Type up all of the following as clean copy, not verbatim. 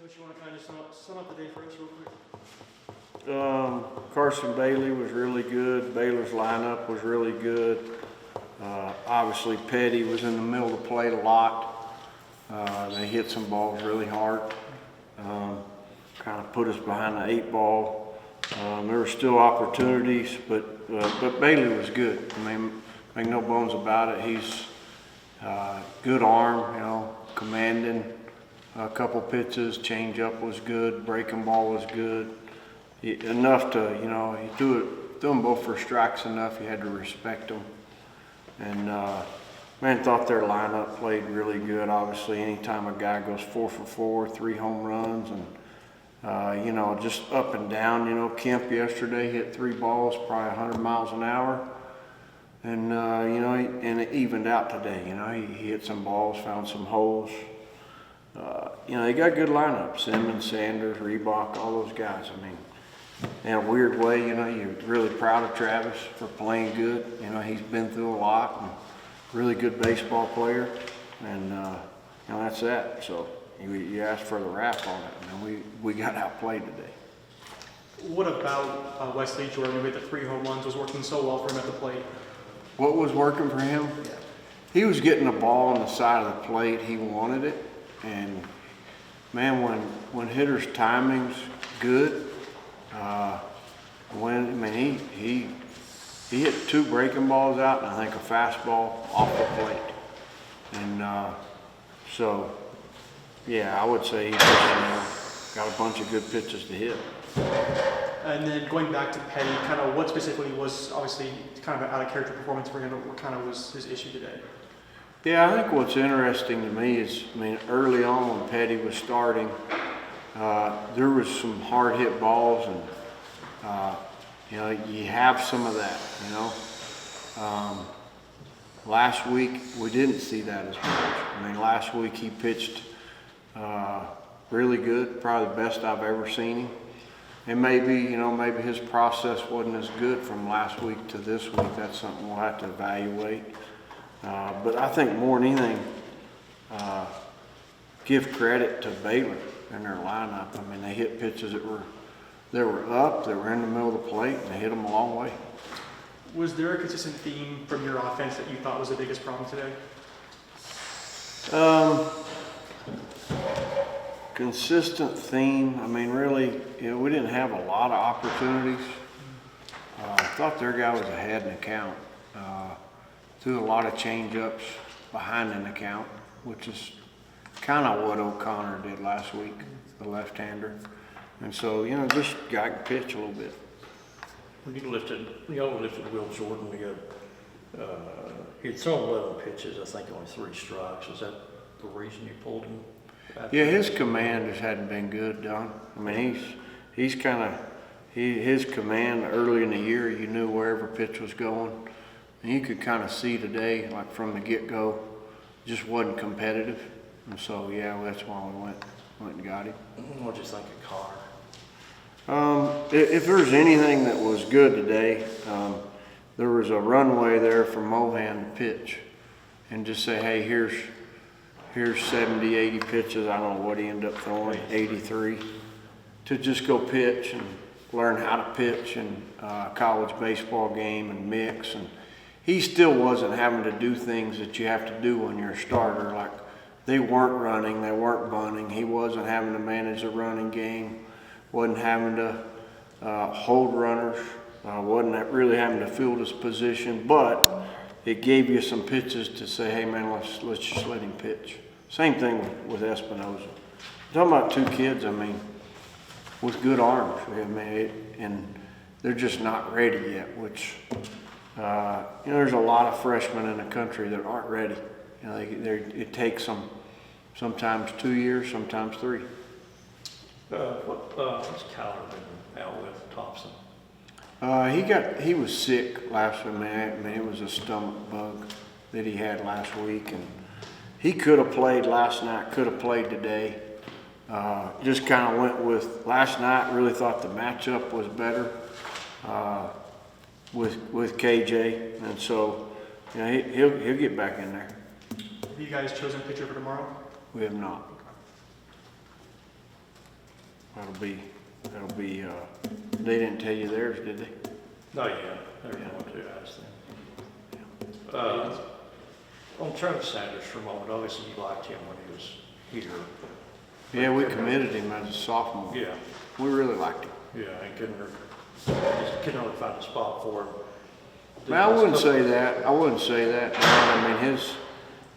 Coach, you want to kind of sum up the day for us real quick? Carson Bailey was really good. Baylor's lineup was really good. Obviously, Petty was in the middle of the plate a lot. They hit some balls really hard. Kind of put us behind the 8 ball. There were still opportunities, but Bailey was good. I mean, make no bones about it. He's good arm, you know, commanding. A couple pitches, changeup was good, breaking ball was good. Enough to, you know, he threw them both for strikes enough. You had to respect them. And man, thought their lineup played really good. Obviously, anytime a guy goes 4 for 4, 3 home runs, and you know, just up and down. You know, Kemp yesterday hit 3 balls, probably 100 miles an hour, and you know, and it evened out today. You know, he hit some balls, found some holes. You know, they got good lineups. Simmons, Sanders, Reebok, all those guys. I mean, in a weird way, you know, you're really proud of Travis for playing good. You know, he's been through a lot and really good baseball player. And, you know, that's that. So you asked for the rap on it. And we got outplayed today. What about Wesley Jordan, who hit the 3 home runs, was working so well for him at the plate? What was working for him? Yeah. He was getting the ball on the side of the plate. He wanted it. And man, when hitters' timing's good, he hit 2 breaking balls out and I think a fastball off the plate. And so, yeah, I would say he just, got a bunch of good pitches to hit. And then going back to Petty, kind of what specifically was obviously kind of an out of character performance for him, but what kind of was his issue today? Yeah, I think what's interesting to me is, I mean, early on when Petty was starting, there was some hard hit balls, and you know, you have some of that. You know, last week we didn't see that as much. I mean, last week he pitched really good, probably the best I've ever seen him. And maybe, you know, maybe his process wasn't as good from last week to this week. That's something we'll have to evaluate. But I think more than anything, give credit to Baylor and their lineup. I mean, they hit pitches that were up, they were in the middle of the plate, and they hit them a long way. Was there a consistent theme from your offense that you thought was the biggest problem today? Consistent theme. I mean, really, you know, we didn't have a lot of opportunities. I thought their guy was ahead in the count. Threw a lot of change-ups behind in the count, which is kind of what O'Connor did last week, the left-hander. And so, you know, just guy can pitch a little bit. When you lifted Will Jordan, he had thrown 11 pitches, I think only 3 strikes. Was that the reason you pulled him? Yeah, his command just hadn't been good, Don. I mean, he's kind of, his command early in the year, you knew wherever pitch was going. And you could kind of see today, like from the get-go, just wasn't competitive. And so, yeah, that's why we went and got him. What did you think of Carr? If there's anything that was good today, there was a runway there for Mohan to pitch and just say, hey, here's 70, 80 pitches. I don't know what he ended up throwing, 83, to just go pitch and learn how to pitch in a college baseball game and mix. And he still wasn't having to do things that you have to do when you're a starter. Like, they weren't running, they weren't bunting. He wasn't having to manage the running game, wasn't having to hold runners, wasn't really having to field his position, but it gave you some pitches to say, hey man, let's just let him pitch. Same thing with Espinoza. Talking about 2 kids, I mean, with good arms. I mean, and they're just not ready yet, which, you know, there's a lot of freshmen in the country that aren't ready. You know, it takes them sometimes 2 years, sometimes 3. What's Kyler been out with, Thompson? He was sick last week. I mean, it was a stomach bug that he had last week, and he could have played last night, could have played today. Just kind of went with last night. Really thought the matchup was better with KJ, and so, you know, he'll get back in there. Have you guys chosen pitcher for tomorrow? We have not. that'll be, they didn't tell you theirs, did they? No, yeah, they're going to, I just think. On Travis Sanders for a moment, obviously you liked him when he was here. Yeah, we committed him as a sophomore. Yeah, We really liked him. yeah, and just couldn't really find a spot for him. Well, I wouldn't say that. I wouldn't say that. I mean,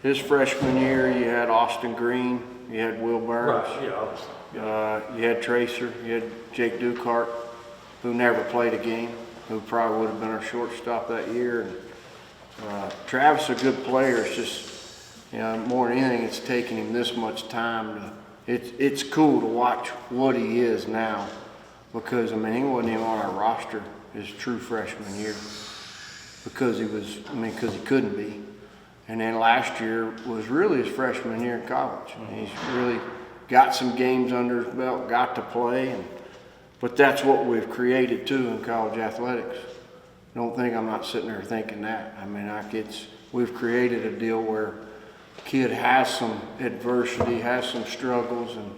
his freshman year, you had Austin Green, you had Will Burns, Right, yeah, obviously. Yeah. you had Tracer, you had Jake Dukart, who never played a game, who probably would have been our shortstop that year. And, Travis is a good player. It's just, more than anything, it's taken him this much time. It's cool to watch what he is now, because, I mean, he wasn't even on our roster his true freshman year because because he couldn't be. And then last year was really his freshman year in college. He's really got some games under his belt, got to play, but that's what we've created too in college athletics. Don't think I'm not sitting there thinking that. I mean, we've created a deal where a kid has some adversity, has some struggles, and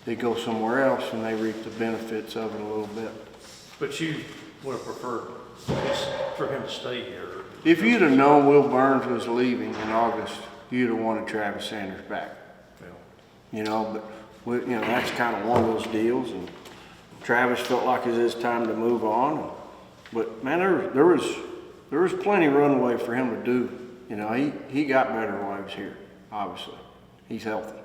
they go somewhere else and they reap the benefits of it a little bit. But you would have preferred for him to stay here? If you'd have known Will Burns was leaving in August, you'd have wanted Travis Sanders back. Yeah. But that's kind of one of those deals, and Travis felt like it was his time to move on. But man, there was plenty of runway for him to do. He got better while he was here. Obviously, he's healthy.